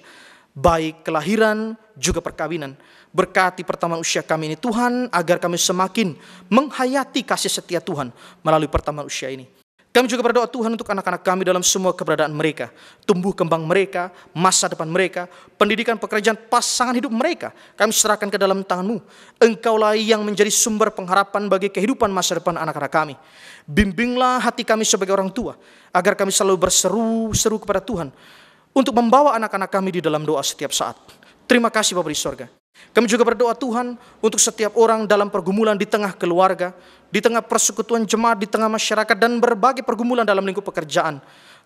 baik kelahiran juga perkawinan. Berkati pertambahan usia kami ini Tuhan, agar kami semakin menghayati kasih setia Tuhan melalui pertambahan usia ini. Kami juga berdoa Tuhan untuk anak-anak kami dalam semua keberadaan mereka, tumbuh kembang mereka, masa depan mereka, pendidikan, pekerjaan, pasangan hidup mereka. Kami serahkan ke dalam tangan-Mu. Engkaulah yang menjadi sumber pengharapan bagi kehidupan masa depan anak-anak kami. Bimbinglah hati kami sebagai orang tua, agar kami selalu berseru-seru kepada Tuhan untuk membawa anak-anak kami di dalam doa setiap saat. Terima kasih Bapa di sorga. Kami juga berdoa Tuhan untuk setiap orang dalam pergumulan di tengah keluarga, di tengah persekutuan jemaat, di tengah masyarakat, dan berbagai pergumulan dalam lingkup pekerjaan.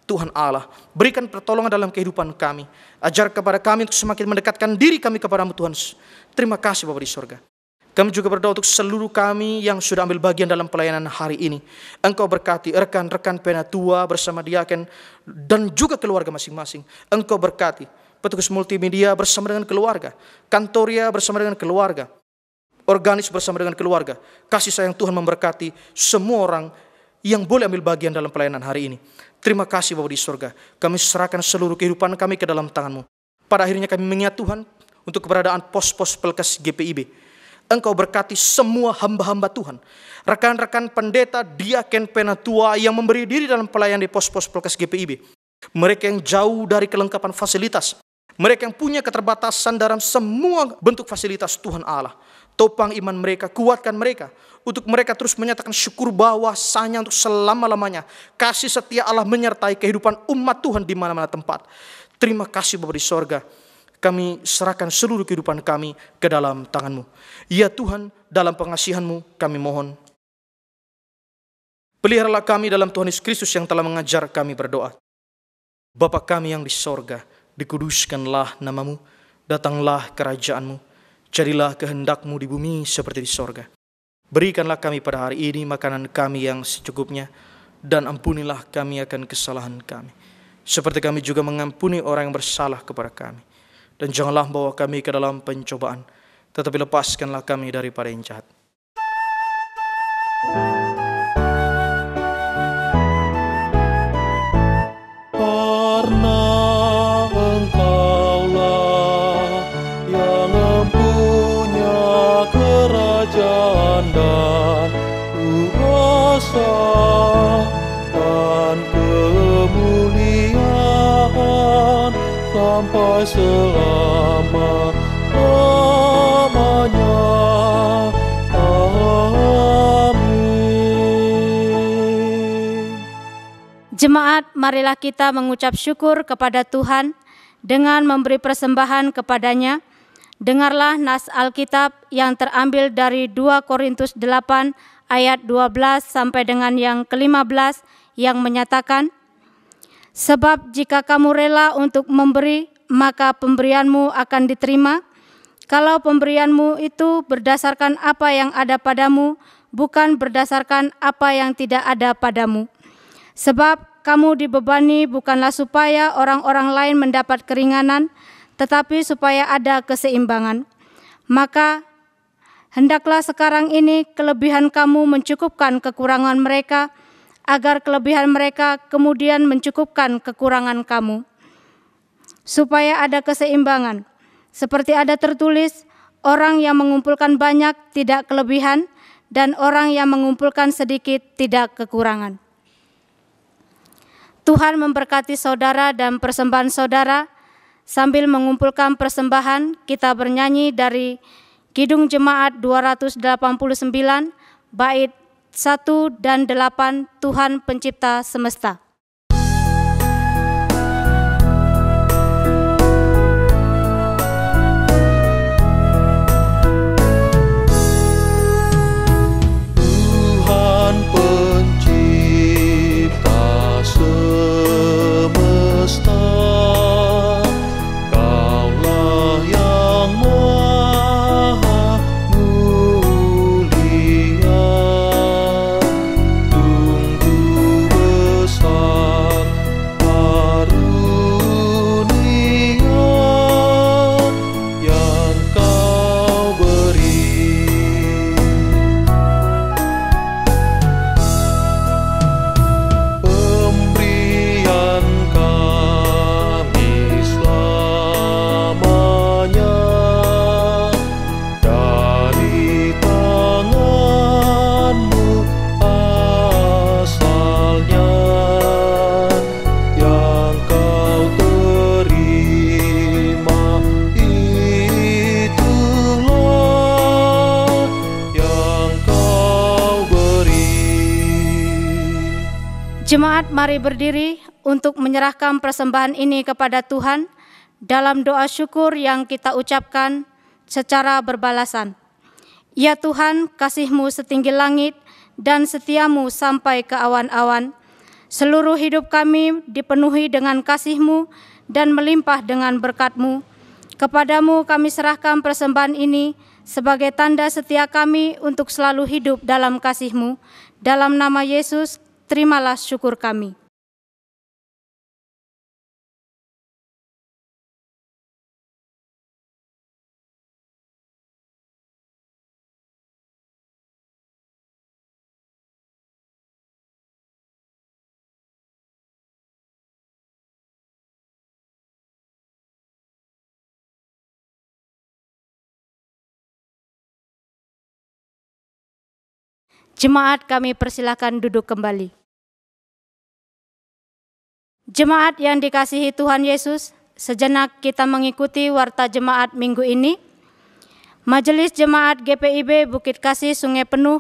Tuhan Allah, berikan pertolongan dalam kehidupan kami. Ajar kepada kami untuk semakin mendekatkan diri kami kepada-Mu Tuhan. Terima kasih Bapa di sorga. Kami juga berdoa untuk seluruh kami yang sudah ambil bagian dalam pelayanan hari ini. Engkau berkati rekan-rekan penatua bersama diaken dan juga keluarga masing-masing. Engkau berkati petugas multimedia bersama dengan keluarga, kantoria bersama dengan keluarga, organis bersama dengan keluarga. Kasih sayang Tuhan memberkati semua orang yang boleh ambil bagian dalam pelayanan hari ini. Terima kasih Bapa di sorga. Kami serahkan seluruh kehidupan kami ke dalam tangan-Mu. Pada akhirnya kami mengingat Tuhan untuk keberadaan pos-pos Pelkes GPIB. Engkau berkati semua hamba-hamba Tuhan, rekan-rekan pendeta, diaken, penatua yang memberi diri dalam pelayanan di pos-pos Pelkes GPIB. Mereka yang jauh dari kelengkapan fasilitas, mereka yang punya keterbatasan dalam semua bentuk fasilitas, Tuhan Allah, topang iman mereka, kuatkan mereka untuk mereka terus menyatakan syukur bahwasanya untuk selama-lamanya kasih setia Allah menyertai kehidupan umat Tuhan di mana-mana tempat. Terima kasih Bapa di sorga. Kami serahkan seluruh kehidupan kami ke dalam tangan-Mu. Ya Tuhan, dalam pengasihan-Mu kami mohon. Peliharalah kami dalam Tuhan Yesus Kristus yang telah mengajar kami berdoa. Bapa kami yang di sorga, dikuduskanlah nama-Mu, datanglah kerajaan-Mu, jadilah kehendak-Mu di bumi seperti di sorga. Berikanlah kami pada hari ini makanan kami yang secukupnya, dan ampunilah kami akan kesalahan kami, seperti kami juga mengampuni orang yang bersalah kepada kami. Dan janganlah bawa kami ke dalam pencobaan, tetapi lepaskanlah kami daripada yang jahat. Karena Engkaulah yang mempunyai kerajaan dan kuasa dan kemuliaan sampai selama-lamanya. Amin. Jemaat, marilah kita mengucap syukur kepada Tuhan dengan memberi persembahan kepadanya. Dengarlah nas Alkitab yang terambil dari 2 Korintus 8 ayat 12 sampai dengan yang ke-15 yang menyatakan, sebab jika kamu rela untuk memberi, maka pemberianmu akan diterima. Kalau pemberianmu itu berdasarkan apa yang ada padamu, bukan berdasarkan apa yang tidak ada padamu. Sebab kamu dibebani bukanlah supaya orang-orang lain mendapat keringanan, tetapi supaya ada keseimbangan. Maka hendaklah sekarang ini kelebihan kamu mencukupkan kekurangan mereka, agar kelebihan mereka kemudian mencukupkan kekurangan kamu. Supaya ada keseimbangan, seperti ada tertulis, orang yang mengumpulkan banyak tidak kelebihan, dan orang yang mengumpulkan sedikit tidak kekurangan. Tuhan memberkati saudara dan persembahan saudara. Sambil mengumpulkan persembahan, kita bernyanyi dari Kidung Jemaat 289, bait 1 dan 8, Tuhan Pencipta Semesta. Tuhan Pencipta semesta, Kaulah yang maha mulia. Tunggu besar karunia yang Kau beri. Pemberian kami selamanya dari tangan-Mu asalnya, yang Kau terima itulah yang Kau beri. Jemaat, mari berdiri untuk menyerahkan persembahan ini kepada Tuhan dalam doa syukur yang kita ucapkan secara berbalasan. Ya Tuhan, kasih-Mu setinggi langit dan setia-Mu sampai ke awan-awan. Seluruh hidup kami dipenuhi dengan kasih-Mu dan melimpah dengan berkat-Mu. Kepadamu kami serahkan persembahan ini sebagai tanda setia kami untuk selalu hidup dalam kasih-Mu. Dalam nama Yesus, terimalah syukur kami. Jemaat, kami persilakan duduk kembali. Jemaat yang dikasihi Tuhan Yesus, sejenak kita mengikuti warta jemaat minggu ini. Majelis Jemaat GPIB Bukit Kasih Sungai Penuh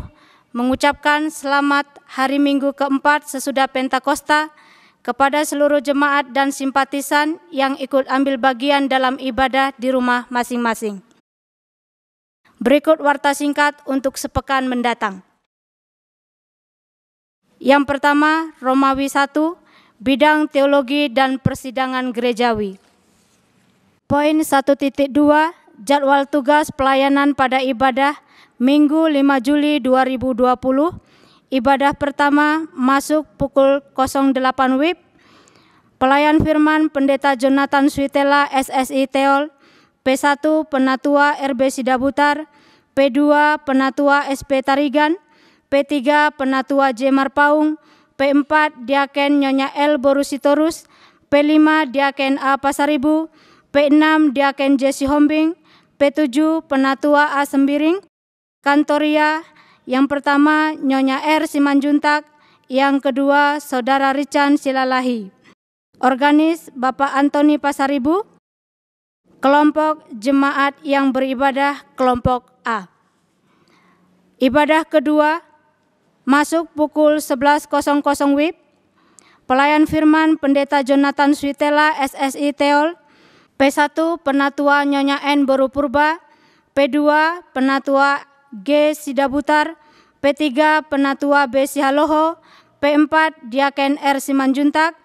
mengucapkan selamat hari Minggu keempat sesudah Pentakosta kepada seluruh jemaat dan simpatisan yang ikut ambil bagian dalam ibadah di rumah masing-masing. Berikut warta singkat untuk sepekan mendatang. Yang pertama, Romawi 1, bidang teologi dan persidangan gerejawi. Poin 1.2, jadwal tugas pelayanan pada ibadah Minggu 5 Juli 2020. Ibadah pertama masuk pukul 08 WIB. Pelayan firman Pendeta Jonathan Switela SSI Teol P1 Penatua RB Sidabutar, P2 Penatua SP Tarigan, P3 Penatua J Marpaung, P4 Diaken Nyonya L Borusitorus, P5 Diaken A Pasaribu, P6 Diaken J Sihombing, P7 Penatua A Sembiring. Kantoria yang pertama Nyonya R Simanjuntak, yang kedua Saudara Rican Silalahi. Organis Bapak Antoni Pasaribu. Kelompok jemaat yang beribadah kelompok A. Ibadah kedua masuk pukul 11.00 WIB. Pelayan firman Pendeta Jonathan Switela SSI Teol. P1 Penatua Nyonya N Borupurba, P2 Penatua G Sidabutar, P3 Penatua B Sihaloho, P4 Diaken R Simanjuntak,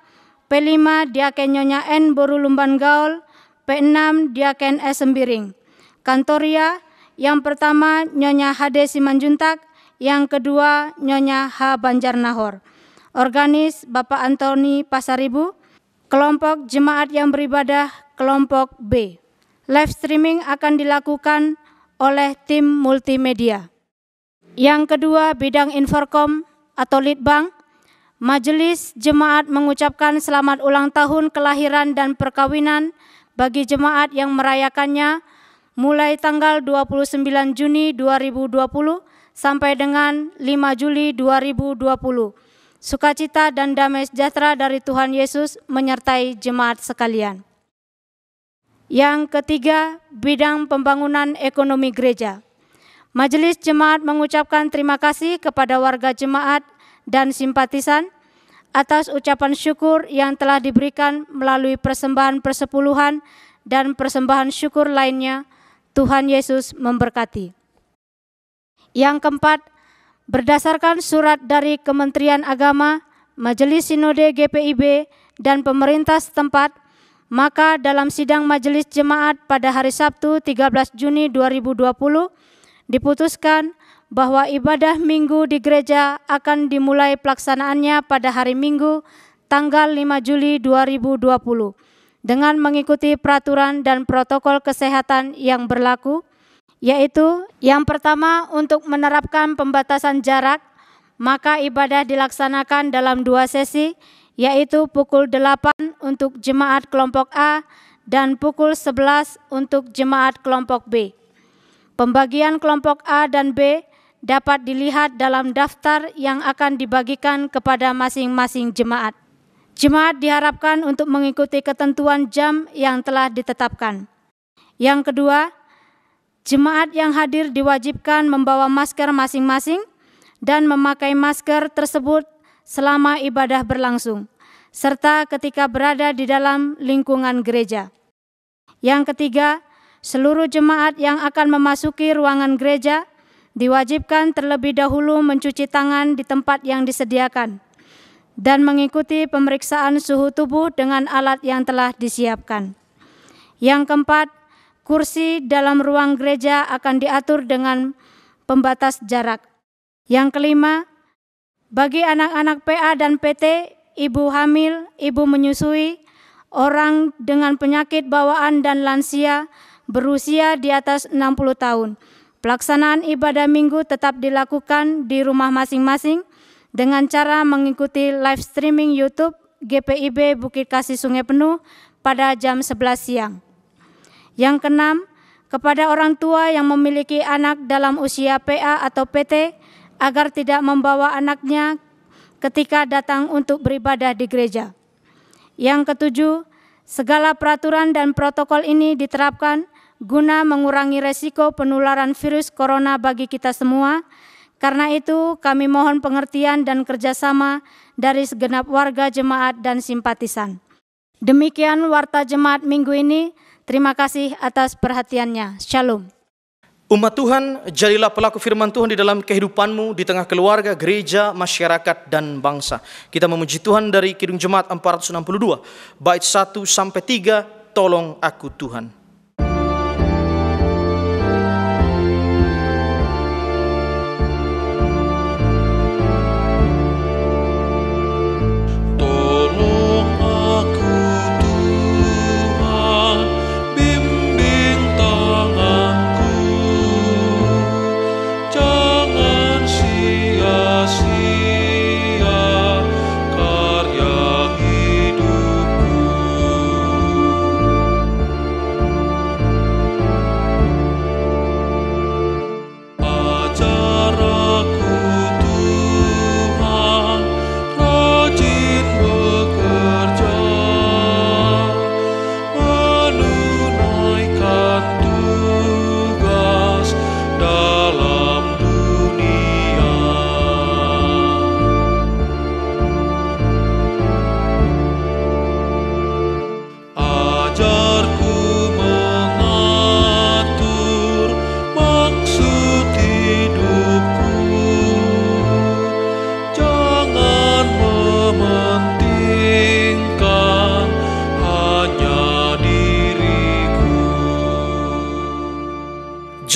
P5 Diaken Nyonya N Borulumban Gaul, P6 Diaken S Sembiring. Kantoria yang pertama Nyonya HD Simanjuntak, yang kedua Nyonya H Banjarnahor. Organis Bapak Antoni Pasaribu. Kelompok jemaat yang beribadah kelompok B. Live streaming akan dilakukan oleh tim multimedia. Yang kedua, bidang Inforkom atau Litbang. Majelis Jemaat mengucapkan selamat ulang tahun kelahiran dan perkawinan bagi jemaat yang merayakannya mulai tanggal 29 Juni 2020 sampai dengan 5 Juli 2020. Sukacita dan damai sejahtera dari Tuhan Yesus menyertai jemaat sekalian. Yang ketiga, bidang pembangunan ekonomi gereja. Majelis Jemaat mengucapkan terima kasih kepada warga jemaat dan simpatisan atas ucapan syukur yang telah diberikan melalui persembahan persepuluhan dan persembahan syukur lainnya. Tuhan Yesus memberkati. Yang keempat, berdasarkan surat dari Kementerian Agama, Majelis Sinode GPIB, dan pemerintah setempat, maka dalam sidang Majelis Jemaat pada hari Sabtu 13 Juni 2020 diputuskan bahwa ibadah Minggu di gereja akan dimulai pelaksanaannya pada hari Minggu tanggal 5 Juli 2020 dengan mengikuti peraturan dan protokol kesehatan yang berlaku, yaitu yang pertama untuk menerapkan pembatasan jarak, maka ibadah dilaksanakan dalam 2 sesi, yaitu pukul 8 untuk jemaat kelompok A dan pukul 11 untuk jemaat kelompok B. Pembagian kelompok A dan B dapat dilihat dalam daftar yang akan dibagikan kepada masing-masing jemaat. Jemaat diharapkan untuk mengikuti ketentuan jam yang telah ditetapkan. Yang kedua, jemaat yang hadir diwajibkan membawa masker masing-masing dan memakai masker tersebut selama ibadah berlangsung, serta ketika berada di dalam lingkungan gereja. Yang ketiga, seluruh jemaat yang akan memasuki ruangan gereja diwajibkan terlebih dahulu mencuci tangan di tempat yang disediakan dan mengikuti pemeriksaan suhu tubuh dengan alat yang telah disiapkan. Yang keempat, kursi dalam ruang gereja akan diatur dengan pembatas jarak. Yang kelima, bagi anak-anak PA dan PT, ibu hamil, ibu menyusui, orang dengan penyakit bawaan dan lansia berusia di atas 60 tahun. Pelaksanaan ibadah Minggu tetap dilakukan di rumah masing-masing dengan cara mengikuti live streaming YouTube GPIB Bukit Kasih Sungai Penuh pada jam 11 siang. Yang keenam, kepada orang tua yang memiliki anak dalam usia PA atau PT, agar tidak membawa anaknya ketika datang untuk beribadah di gereja. Yang ketujuh, segala peraturan dan protokol ini diterapkan guna mengurangi resiko penularan virus corona bagi kita semua. Karena itu kami mohon pengertian dan kerjasama dari segenap warga jemaat dan simpatisan. Demikian warta jemaat minggu ini. Terima kasih atas perhatiannya. Shalom. Umat Tuhan, jadilah pelaku firman Tuhan di dalam kehidupanmu, di tengah keluarga, gereja, masyarakat, dan bangsa. Kita memuji Tuhan dari Kidung Jemaat 462, bait 1-3, tolong aku Tuhan. Tolong aku Tuhan, bimbing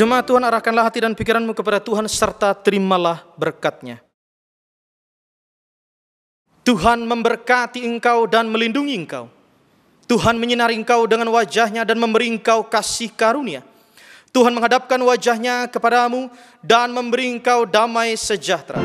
Jemaat Tuhan, arahkanlah hati dan pikiranmu kepada Tuhan serta terimalah berkat-Nya. Tuhan memberkati engkau dan melindungi engkau. Tuhan menyinari engkau dengan wajah-Nya dan memberi engkau kasih karunia. Tuhan menghadapkan wajah-Nya kepadamu dan memberi engkau damai sejahtera.